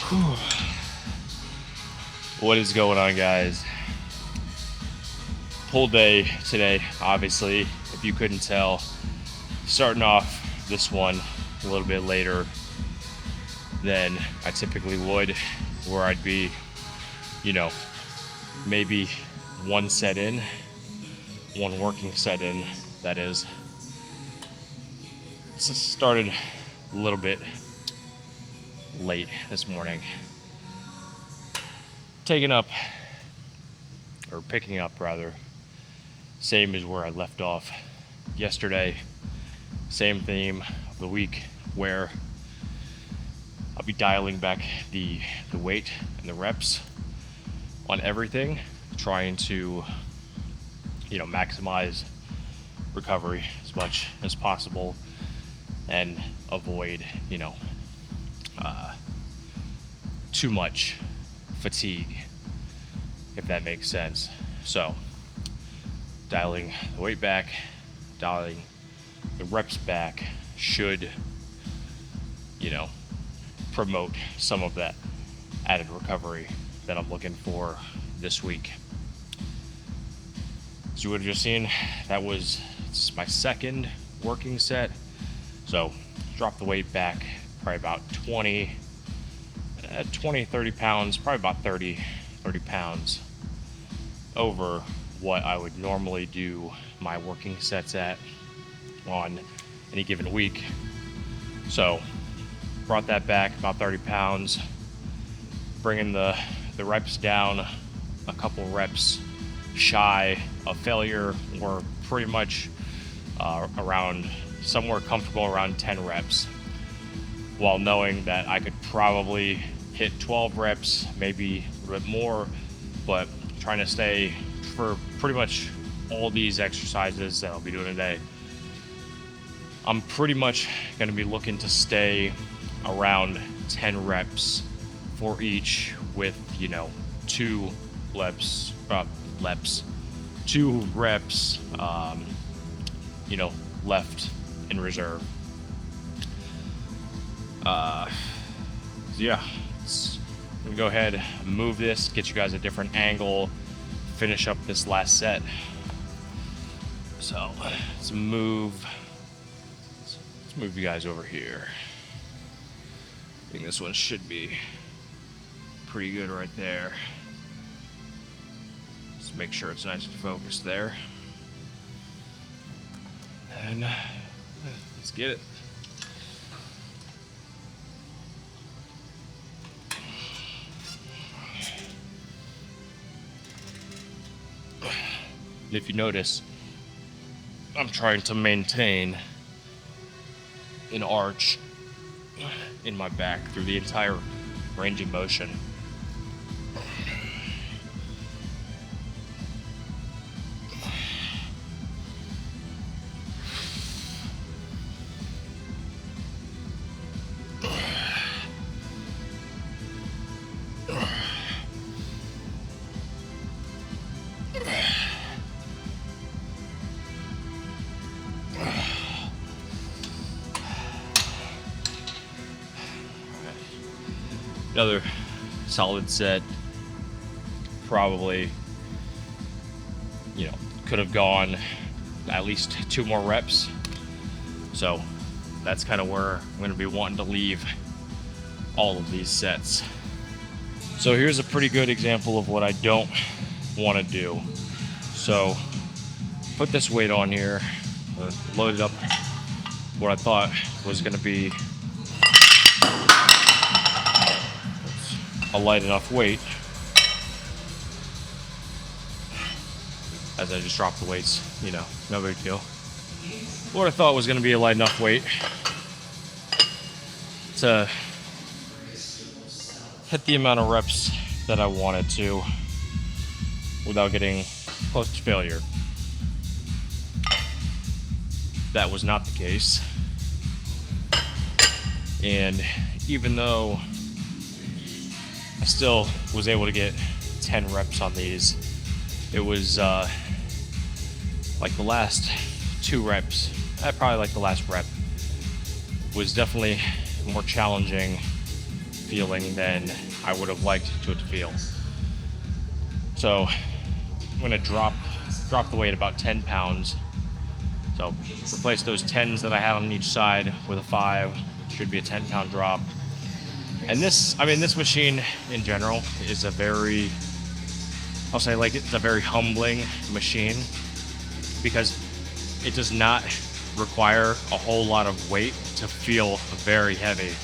Whew. What is going on, guys? Pull day today, obviously, if you couldn't tell. Starting off this one a little bit later than I typically would, where I'd be, maybe one set in, one working set in, that is. So started a little bit late this morning. Picking up, rather, same as where I left off yesterday. Same theme of the week, where I'll be dialing back the weight and the reps on everything, trying to, maximize recovery as much as possible and avoid, too much fatigue, if that makes sense. So, dialing the weight back, dialing the reps back should, promote some of that added recovery that I'm looking for this week. As you would have just seen, it's my second working set. So, drop the weight back probably about 30 pounds, probably about 30 pounds over what I would normally do my working sets at on any given week. So brought that back about 30 pounds, bringing the reps down a couple reps shy of failure, or pretty much around somewhere comfortable around 10 reps, while knowing that I could probably hit 12 reps, maybe a little bit more, but trying to stay for pretty much all these exercises that I'll be doing today. I'm pretty much going to be looking to stay around 10 reps for each, with, 2 reps, left in reserve. I'm gonna go ahead and move this, get you guys a different angle, finish up this last set. So let's move you guys over here. I think this one should be pretty good right there. Just make sure it's nice and focused there. And let's get it. If you notice, I'm trying to maintain an arch in my back through the entire range of motion. Another solid set. Probably, could have gone at least 2 more reps. So that's kind of where I'm going to be wanting to leave all of these sets. So here's a pretty good example of what I don't want to do. So put this weight on here, loaded up what I thought was going to be a light enough weight, as I just dropped the weights, no big deal. What I thought was going to be a light enough weight to hit the amount of reps that I wanted to without getting close to failure. That was not the case. And even though I still was able to get 10 reps on these, it was like the last 2 reps, probably like the last rep, was definitely more challenging feeling than I would have liked to it to feel. So I'm gonna drop the weight about 10 pounds. So replace those 10s that I had on each side with a 5. Should be a 10-pound drop. And this machine in general is a very, I'll say, like, it's a very humbling machine because it does not require a whole lot of weight to feel very heavy.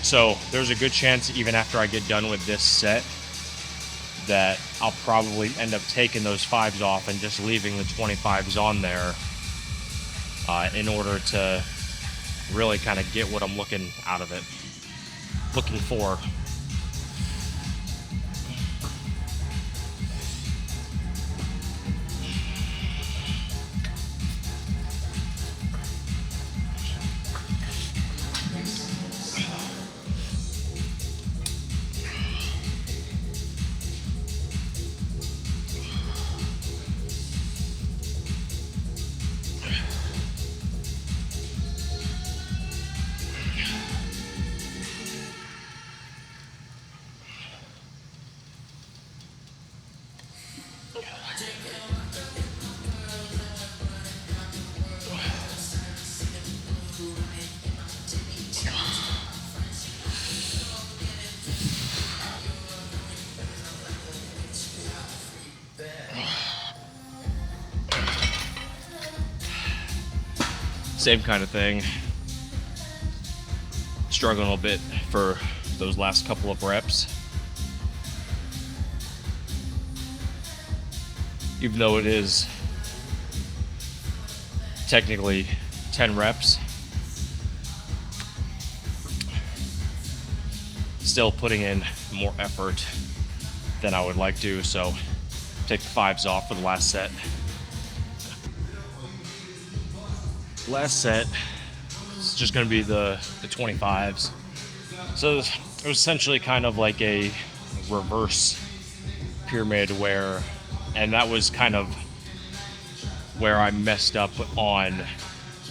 So there's a good chance even after I get done with this set that I'll probably end up taking those 5s off and just leaving the 25s on there in order to really kind of get what I'm looking for. Same kind of thing. Struggling a bit for those last couple of reps. Even though it is technically 10 reps, still putting in more effort than I would like to, so take the 5s off for the last set. Last set is just going to be the 25s. So it was essentially kind of like a reverse pyramid and that was kind of where I messed up on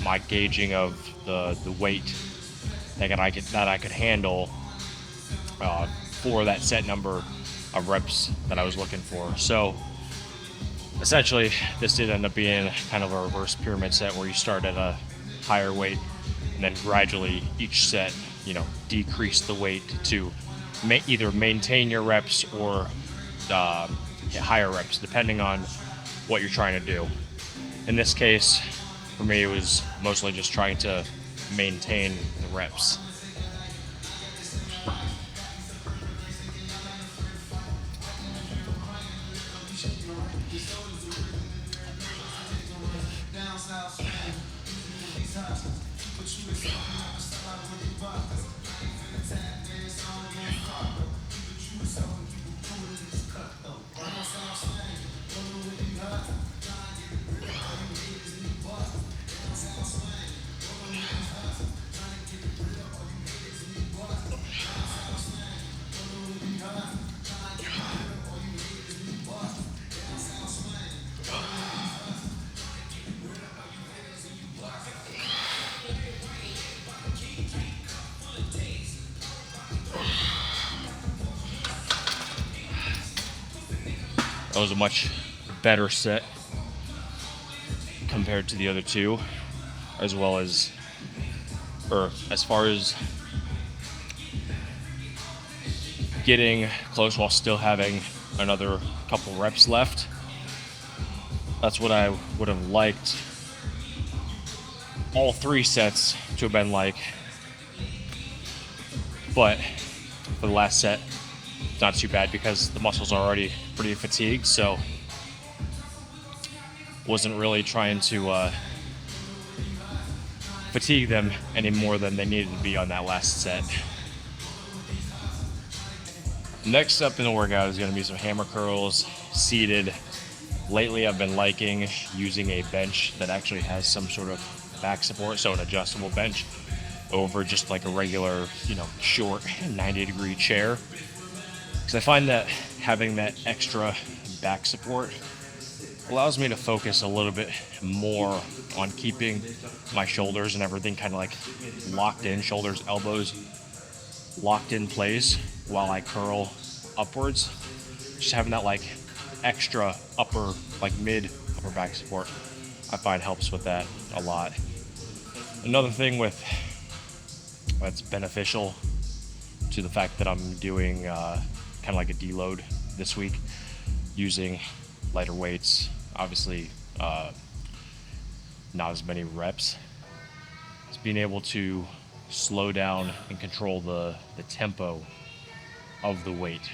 my gauging of the weight that I could handle for that set number of reps that I was looking for. So essentially, this did end up being kind of a reverse pyramid set where you start at a higher weight and then gradually each set, decrease the weight to either maintain your reps or hit higher reps, depending on what you're trying to do. In this case, for me, it was mostly just trying to maintain the reps. That was a much better set compared to the other two, as far as getting close while still having another couple reps left. That's what I would have liked all 3 sets to have been like. But for the last set, not too bad because the muscles are already pretty fatigued, so wasn't really trying to fatigue them any more than they needed to be on that last set. Next up in the workout is going to be some hammer curls, seated. Lately I've been liking using a bench that actually has some sort of back support, so an adjustable bench over just like a regular, short 90-degree chair. Because I find that having that extra back support allows me to focus a little bit more on keeping my shoulders and everything kind of like locked in, shoulders, elbows locked in place while I curl upwards. Just having that like extra upper, like mid upper back support, I find helps with that a lot. Another thing with that's beneficial to the fact that I'm doing kind of like a deload this week using lighter weights, obviously not as many reps. It's being able to slow down and control the tempo of the weight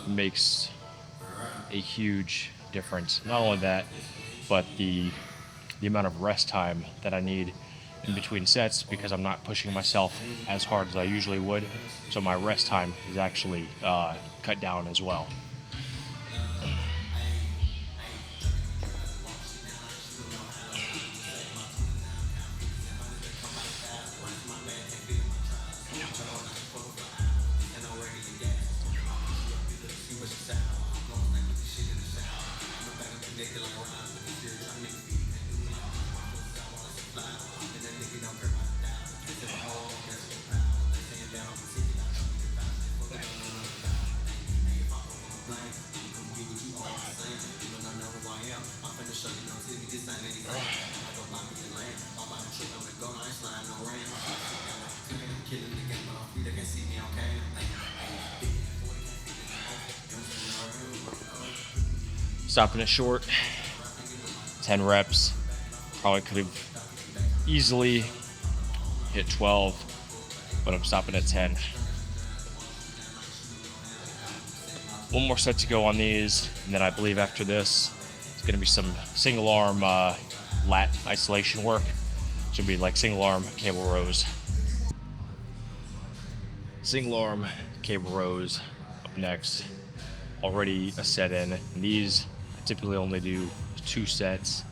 makes a huge difference. Not only that, but the amount of rest time that I need in between sets, because I'm not pushing myself as hard as I usually would. So my rest time is actually cut down as well. Stopping it short, 10 reps. Probably could have easily hit 12, but I'm stopping at 10. One more set to go on these, and then I believe after this, it's going to be some single arm lat isolation work. Should be like single arm cable rows. Single arm cable rows up next. Already a set in. And these I typically only do 2 sets.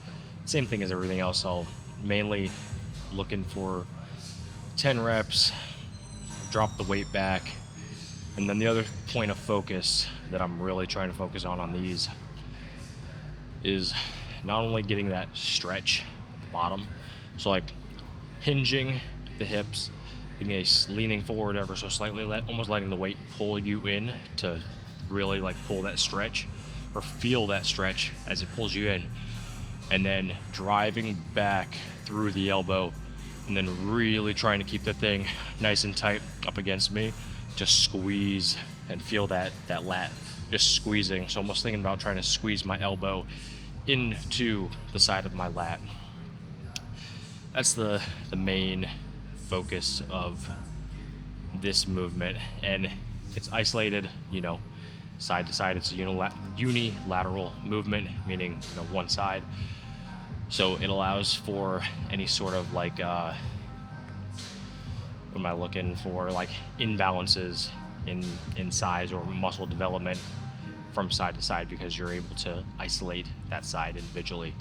Same thing as everything else. I'll mainly looking for 10 reps, drop the weight back, and then the other point of focus that I'm really trying to focus on these is not only getting that stretch at the bottom, so like hinging the hips, leaning forward ever so slightly, almost letting the weight pull you in to really like pull that stretch or feel that stretch as it pulls you in, and then driving back through the elbow and then really trying to keep the thing nice and tight up against me, just squeeze and feel that lat just squeezing. So almost thinking about trying to squeeze my elbow into the side of my lat. That's the main focus of this movement, and it's isolated, side to side. It's a unilateral movement, meaning one side. So it allows for any sort of like what am I looking for, like imbalances in size or muscle development from side to side, because you're able to isolate that side individually.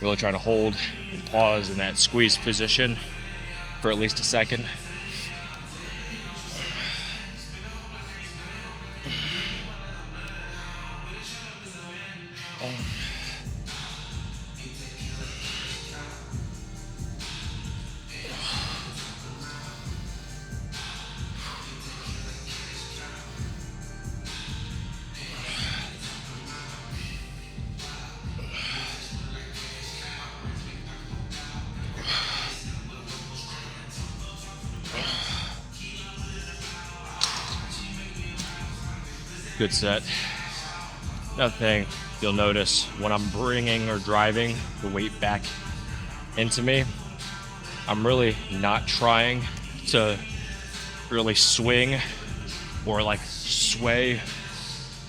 Really trying to hold and pause in that squeeze position for at least a second. Good set. Another thing you'll notice when I'm bringing or driving the weight back into me, I'm really not trying to really swing or like sway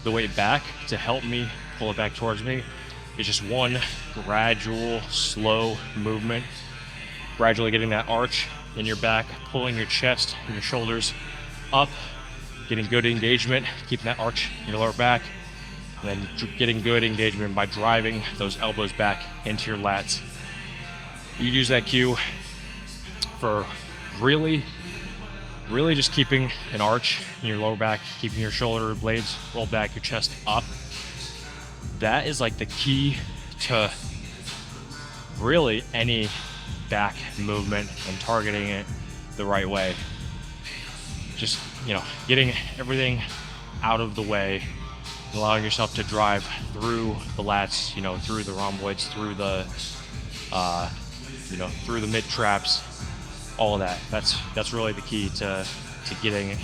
the weight back to help me pull it back towards me. It's just one gradual, slow movement, gradually getting that arch in your back, pulling your chest and your shoulders up, getting good engagement, keeping that arch in your lower back, and then getting good engagement by driving those elbows back into your lats. You use that cue for really just keeping an arch in your lower back, keeping your shoulder blades rolled back, your chest up. That is like the key to really any back movement and targeting it the right way. Just, getting everything out of the way, allowing yourself to drive through the lats, through the rhomboids, through the through the mid traps, all of that. That's really the key to getting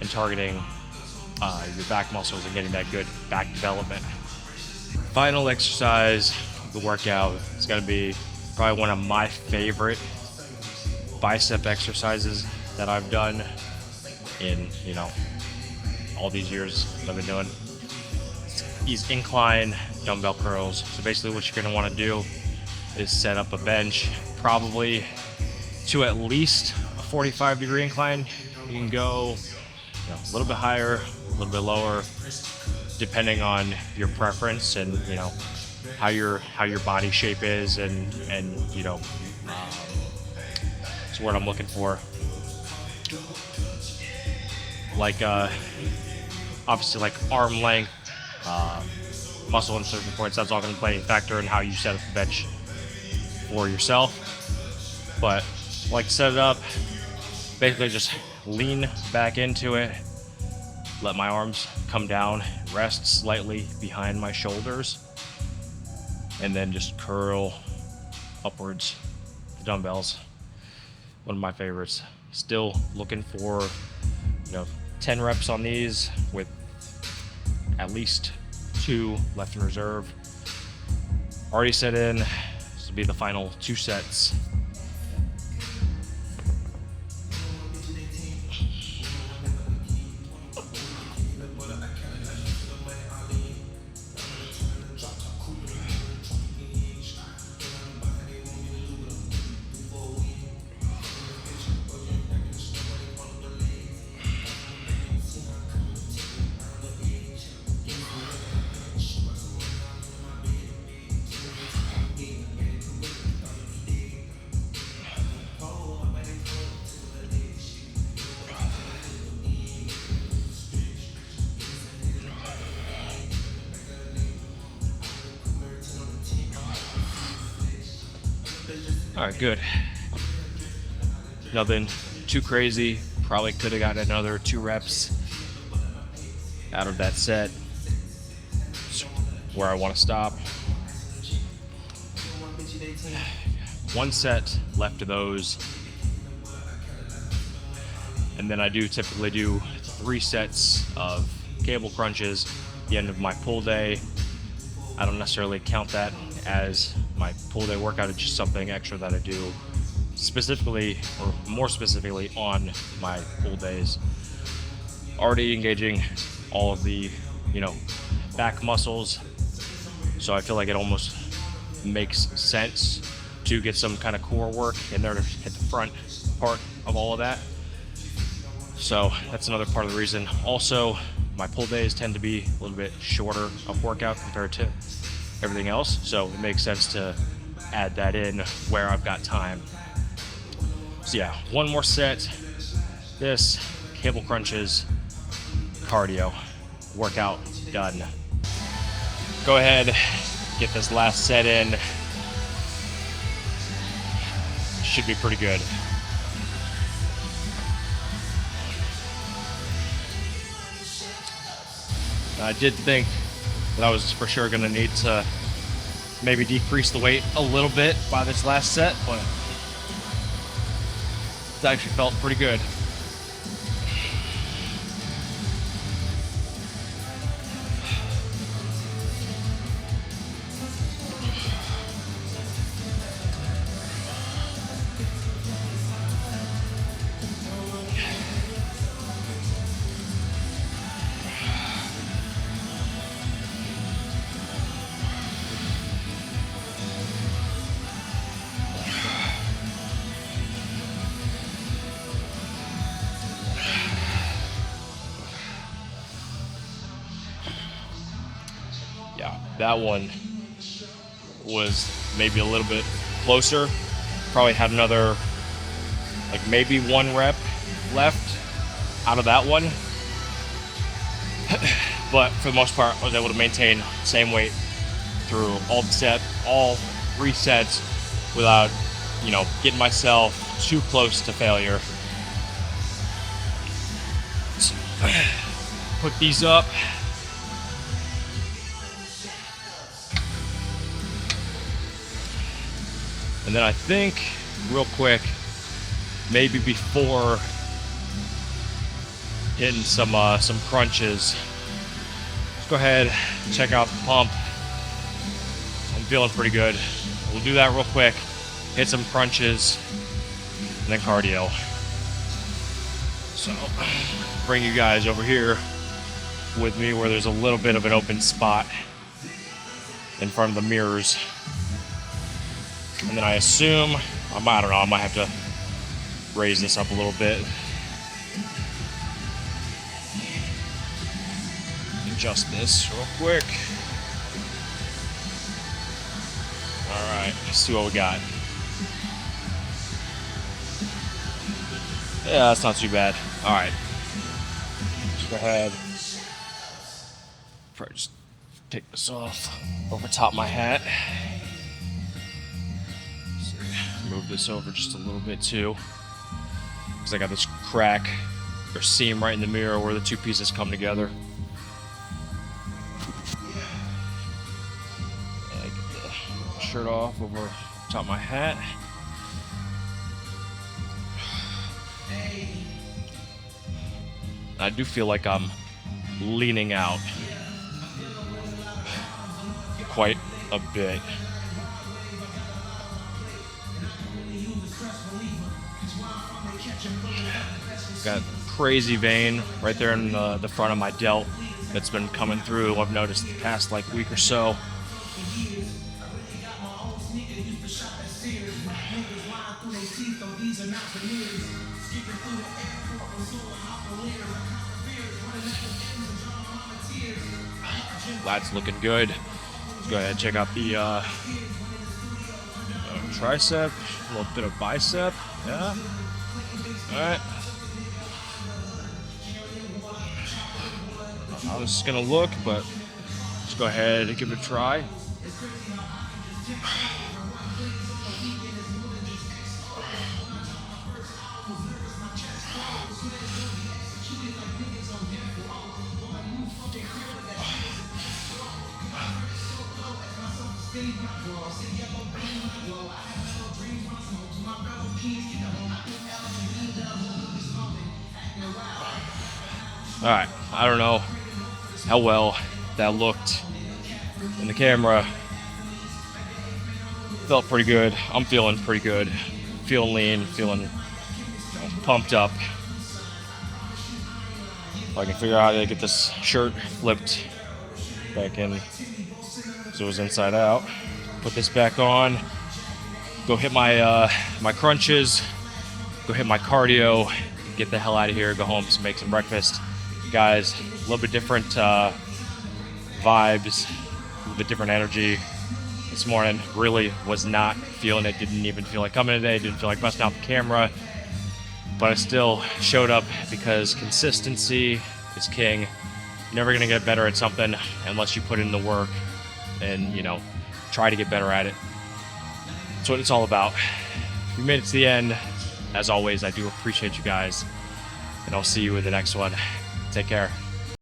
and targeting your back muscles and getting that good back development. Final exercise of the workout is going to be probably one of my favorite bicep exercises that I've done in all these years that I've been doing. These incline dumbbell curls. So basically what you're going to want to do is set up a bench probably to at least a 45-degree incline. You can go a little bit higher, a little bit lower, depending on your preference and how your body shape is and it's what I'm looking for. Like obviously like arm length, muscle insertion points. That's all going to play a factor in how you set up the bench for yourself. But I like to set it up, basically just lean back into it, let my arms come down, rest slightly behind my shoulders, and then just curl upwards the dumbbells. One of my favorites. Still looking for 10 reps on these with at least 2 left in reserve. Already set in. This will be the final 2 sets. All right, good. Nothing too crazy. Probably could have gotten another 2 reps out of that set. That's where I want to stop. 1 set left of those. And then I do typically do 3 sets of cable crunches at the end of my pull day. I don't necessarily count that as my pull day workout. It's just something extra that I do specifically, or more specifically, on my pull days. Already engaging all of the back muscles, so I feel like it almost makes sense to get some kind of core work in there to hit the front part of all of that. So that's another part of the reason. Also, my pull days tend to be a little bit shorter of workout compared to everything else, so it makes sense to add that in where I've got time. So yeah, 1 more set. This cable crunches, cardio, workout done. Go ahead, get this last set in. Should be pretty good. I did think that I was for sure going to need to maybe decrease the weight a little bit by this last set, but it actually felt pretty good. That one was maybe a little bit closer. Probably had another, like maybe 1 rep left out of that one. But for the most part, I was able to maintain the same weight through all 3 sets without, getting myself too close to failure. So, put these up. And then I think, real quick, maybe before hitting some crunches, let's go ahead, check out the pump. I'm feeling pretty good. We'll do that real quick, hit some crunches, and then cardio. So, bring you guys over here with me where there's a little bit of an open spot in front of the mirrors. And then I assume, I don't know, I might have to raise this up a little bit. Adjust this real quick. Alright, let's see what we got. Yeah, that's not too bad. Alright. Let's go ahead. Probably just take this off over top my hat. Move this over just a little bit too, because I got this crack or seam right in the mirror where the 2 pieces come together. Get the shirt off over top of my hat. I do feel like I'm leaning out quite a bit. Got a crazy vein right there in the front of my delt that's been coming through. I've noticed the past week or so. That's looking good. Let's go ahead and check out the tricep, a little bit of bicep. Yeah. All right. How this is gonna look, but let's go ahead and give it a try. All right, I don't know how well that looked in the camera. Felt pretty good. I'm feeling pretty good. Feeling lean, feeling pumped up. If I can figure out how to get this shirt flipped back in so it was inside out. Put this back on. Go hit my my crunches. Go hit my cardio. Get the hell out of here. Go home, make some breakfast. Guys, a little bit different vibes, a little bit different energy this morning. Really was not feeling it. Didn't even feel like coming today. Didn't feel like busting out the camera. But I still showed up because consistency is king. You're never going to get better at something unless you put in the work and, try to get better at it. That's what it's all about. If you made it to the end, as always, I do appreciate you guys. And I'll see you in the next one. Take care.